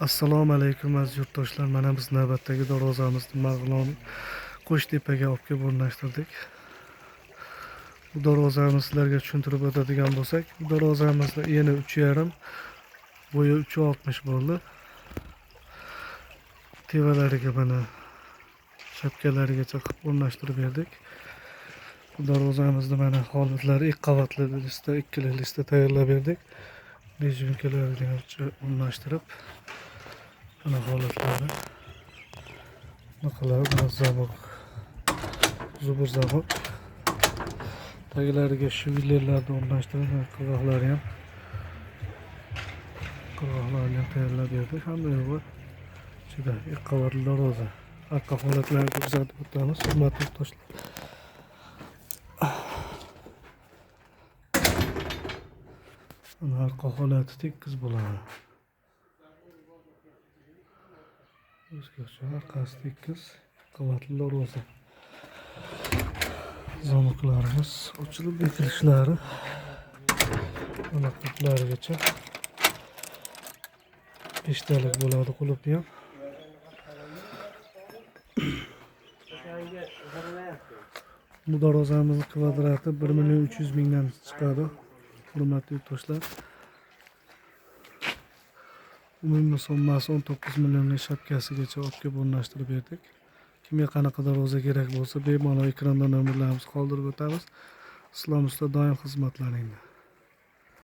Assalomu alaykum aziz yurtdoshlar. Mana biz navbatdagi darvozamizni Marg'ilon Qo'shtepaga olib kelib o'rnashtirdik. Bu darvozamizni sizlarga tushuntirib o'tadigan bo'lsak, bu darvozamizni eni 3,5, bo'yi 3,60 bo'ldi. Tevalariga mana shapkalarigacha qilib o'rnashtirib berdik. Bu darvozamizni mana holatlari ikki qavatli listda, ikkili listda tayyorlab berdik. Bejimkalargacha o'rnashtirib mana holatlari naqalar zamok zubur zamok taglariga shu villarlarni o'rnashtirib qirg'oqlarni ham tayyorlab berdik. Hamma yo'g'i ichida ikki qavatli darvoza. Arqa holatlarini kuzatib o'tamiz, hurmatli yurtdoshlar. Arqa holati tekis bo'ladi. O'zgacha arqasi tekis, qavatli darvoza. Zamoklarimiz ochilib bekilishlari mana qutlarigacha 5 talik bo'ladi qulupni ham. Bu darvozamizning kvadrati 1.300.000 dan chiqadi. Hurmatli yurtdoshlar. Umumiy summasi 19 millionlik shapkasigacha olib kelib o'rnashtirib berdik. Kimga qanaqa darvoza kerak bo'lsa, bemalol ekranda nomerlarimizni qoldirib o'tamiz. Islom usta doim xizmatlaringda.